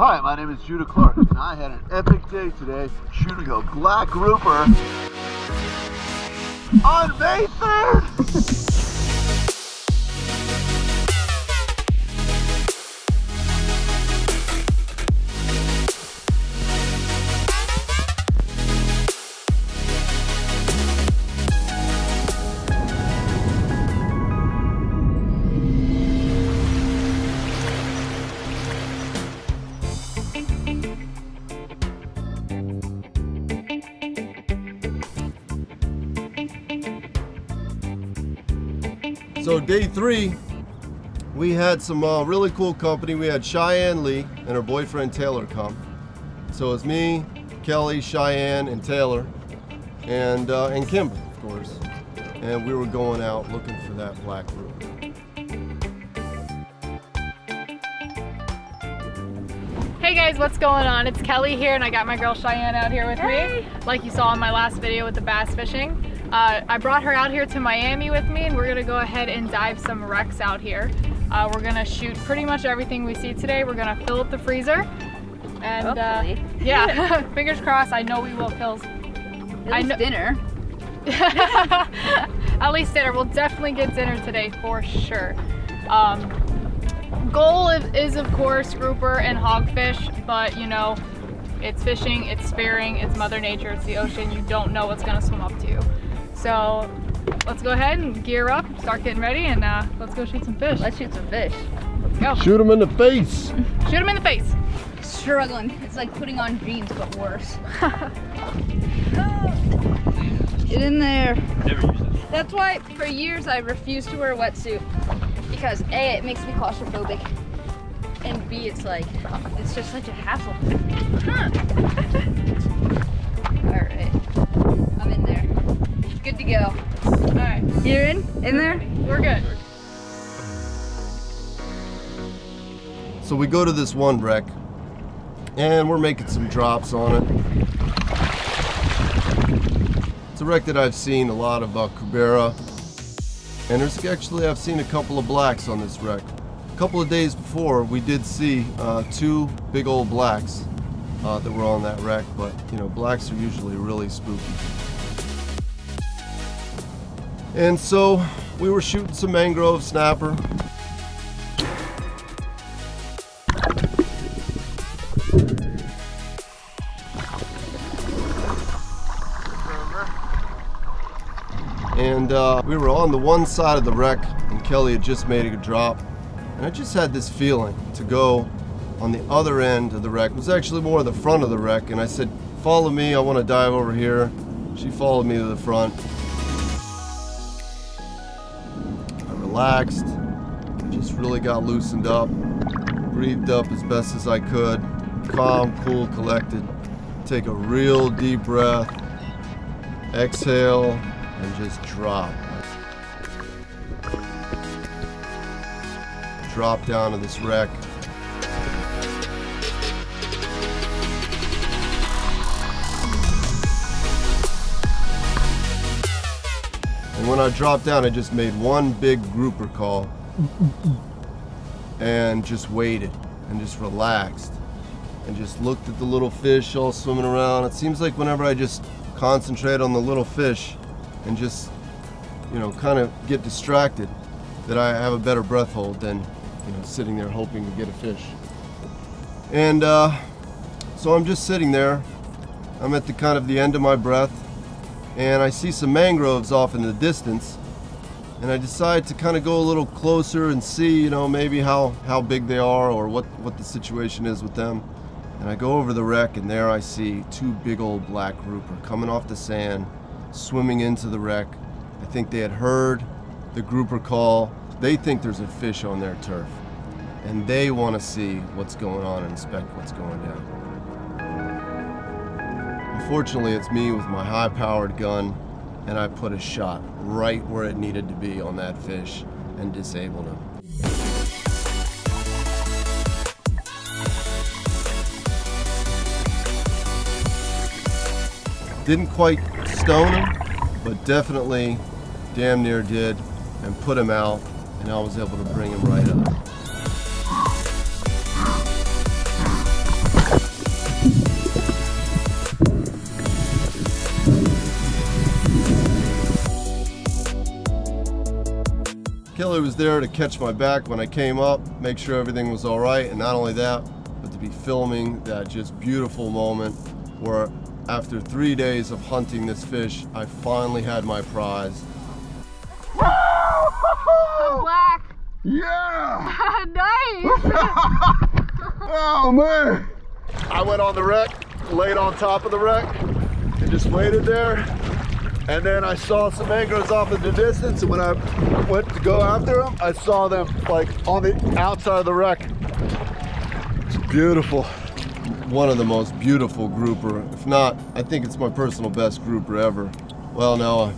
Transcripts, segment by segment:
Hi, my name is Judah Clark, and I had an epic day today shooting a black grouper on May 3rd! So day 3, we had some really cool company. We had Cheyenne Lee and her boyfriend Taylor come. So it's me, Kelly, Cheyenne, and Taylor, and Kimber, of course. And we were going out looking for that black grouper. Hey guys, what's going on? It's Kelly here, and I got my girl Cheyenne out here with me, like you saw in my last video with the bass fishing. I brought her out here to Miami with me, and we're gonna go ahead and dive some wrecks out here. We're gonna shoot pretty much everything we see today. We're gonna fill up the freezer, and yeah, fingers crossed. I know we will fill. At least dinner. At least dinner. We'll definitely get dinner today for sure. Goal is of course grouper and hogfish, but you know, it's fishing, it's spearing, it's Mother Nature, it's the ocean. You don't know what's gonna swim up to you. So let's go ahead and gear up, start getting ready, and let's go shoot some fish. Let's shoot some fish. Let's go. Shoot them in the face. Shoot them in the face. Struggling. It's like putting on jeans, but worse. Get in there. Never use it. That's why for years I refused to wear a wetsuit, because A, it makes me claustrophobic, and B, it's like, it's just such a hassle. Alright, I'm in there. Good to go. Alright. You're in there? We're good. So we go to this one wreck, and we're making some drops on it. It's a wreck that I've seen a lot of Cubera, and there's actually, I've seen a couple of blacks on this wreck. A couple of days before, we did see 2 big old blacks that were on that wreck, but you know, blacks are usually really spooky. And so we were shooting some mangrove snapper. And we were on the one side of the wreck, and Kelly had just made a drop. And I just had this feeling to go on the other end of the wreck. It was actually more the front of the wreck, and I said, follow me, I want to dive over here. She followed me to the front. I relaxed, just really got loosened up, breathed up as best as I could, calm, cool, collected. Take a real deep breath, exhale, and just drop. Drop down to this wreck. And when I dropped down, I just made one big grouper call and just waited and just relaxed and just looked at the little fish all swimming around. It seems like whenever I just concentrate on the little fish and just, you know, kind of get distracted, that I have a better breath hold than, you know, sitting there hoping to get a fish. And so I'm just sitting there. I'm at the kind of the end of my breath, and I see some mangroves off in the distance, and I decide to kind of go a little closer and see, you know, maybe how big they are or what the situation is with them. And I go over the wreck, and there I see 2 big old black grouper coming off the sand, swimming into the wreck. I think they had heard the grouper call. They think there's a fish on their turf, and they want to see what's going on and inspect what's going down. Unfortunately, it's me with my high-powered gun, and I put a shot right where it needed to be on that fish and disabled him. Didn't quite stone him, but definitely damn near did, and put him out, and I was able to bring him right up. Kelly was there to catch my back when I came up, make sure everything was all right, and not only that, but to be filming that just beautiful moment where after 3 days of hunting this fish, I finally had my prize. A black. Yeah! Nice! Oh man! I went on the wreck, laid on top of the wreck, and just waited there. And then I saw some mangroves off in the distance, and when I went to go after them, I saw them like on the outside of the wreck. It's beautiful. One of the most beautiful grouper, if not, I think it's my personal best grouper ever. Well, no,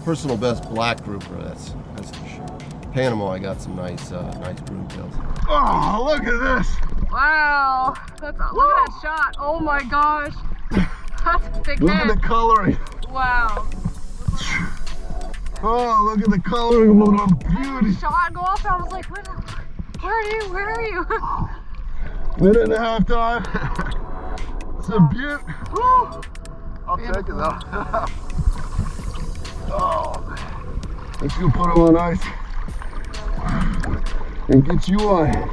personal best black grouper, that's for sure. Panama, I got some nice broomtails. Oh, look at this! Wow, look at that shot. Oh my gosh. That's a big Look head. at the coloring. Wow. Oh, look at the coloring. Look at the beauty. Shot go off, I was like, where are you? Minute and a half time. It's a beaut. I'll take it though. Oh, let's go put them on ice and get you on.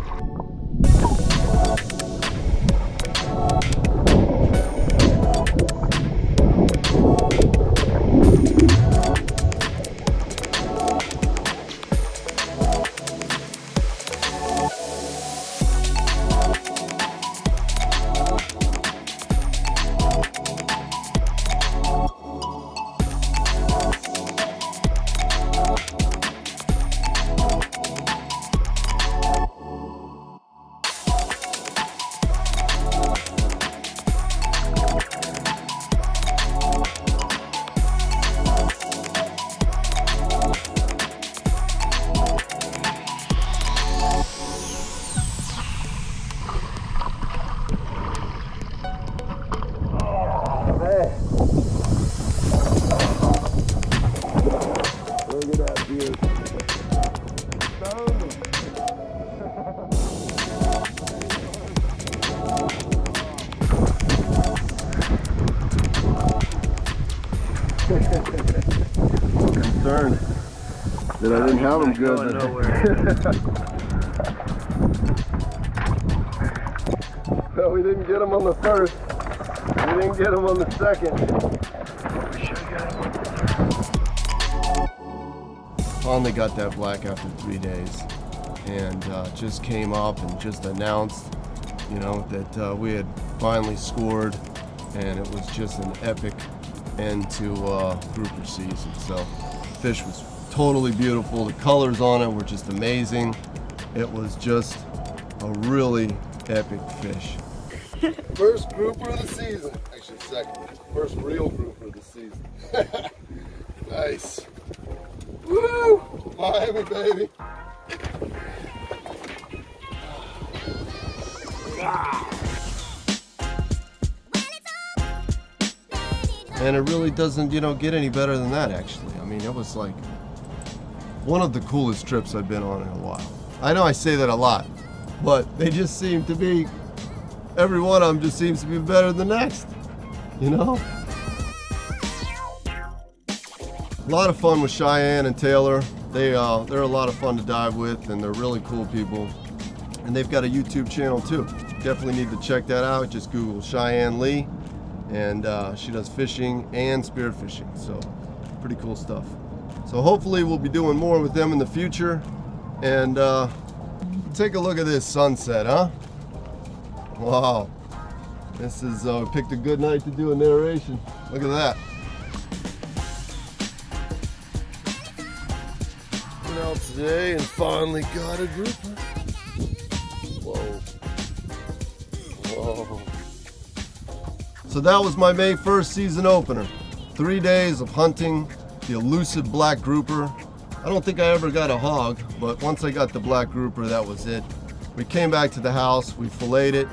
Concerned that I didn't have them good. No, we didn't get them on the first. We didn't get them on the second. Finally got that black after 3 days, and just came up and just announced, you know, that we had finally scored, and it was just an epic end to grouper season. So the fish was totally beautiful. The colors on it were just amazing. It was just a really epic fish. First grouper of the season. Actually, second. First real grouper of the season. Nice. Woo! Miami, baby. And it really doesn't, you know, get any better than that, actually. I mean, it was like one of the coolest trips I've been on in a while. I know I say that a lot, but they just seem to be, every one of them just seems to be better than the next, you know? A lot of fun with Cheyenne and Taylor. They're a lot of fun to dive with, and they're really cool people. And they've got a YouTube channel too. Definitely need to check that out. Just Google Cheyenne Lee, and she does fishing and spearfishing, so pretty cool stuff. So hopefully we'll be doing more with them in the future. And take a look at this sunset, huh? Wow. This is, picked a good night to do a narration. Look at that. Went out today and finally got a grouper. Whoa. Whoa. So that was my May 1st season opener. 3 days of hunting the elusive black grouper. I don't think I ever got a hog, but once I got the black grouper, that was it. We came back to the house, we filleted it.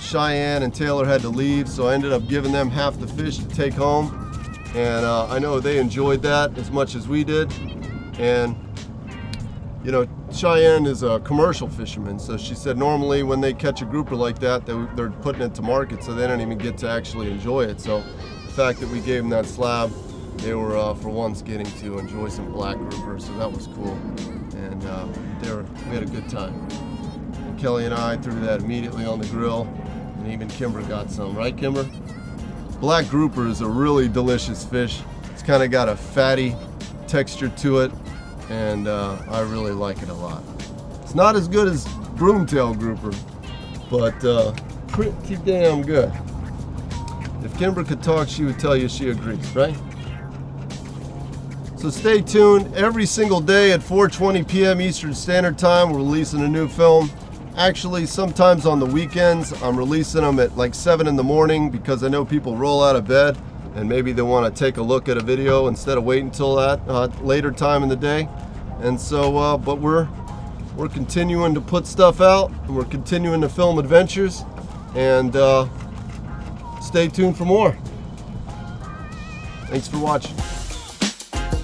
Cheyenne and Taylor had to leave, so I ended up giving them half the fish to take home. And I know they enjoyed that as much as we did. And you know, Cheyenne is a commercial fisherman, so she said normally when they catch a grouper like that, they're putting it to market, so they don't even get to actually enjoy it. So the fact that we gave them that slab they were for once getting to enjoy some black grouper, so that was cool. And we had a good time. And Kelly and I threw that immediately on the grill, and even Kimber got some, right, Kimber? Black grouper is a really delicious fish. It's kind of got a fatty texture to it, and I really like it a lot. It's not as good as broomtail grouper, but pretty damn good. If Kimber could talk, she would tell you she agrees, right? So stay tuned. Every single day at 4:20 p.m. Eastern Standard Time, we're releasing a new film. Actually, sometimes on the weekends, I'm releasing them at like 7 in the morning because I know people roll out of bed and maybe they want to take a look at a video instead of waiting until that later time in the day. And so, but we're continuing to put stuff out, and we're continuing to film adventures, and stay tuned for more. Thanks for watching.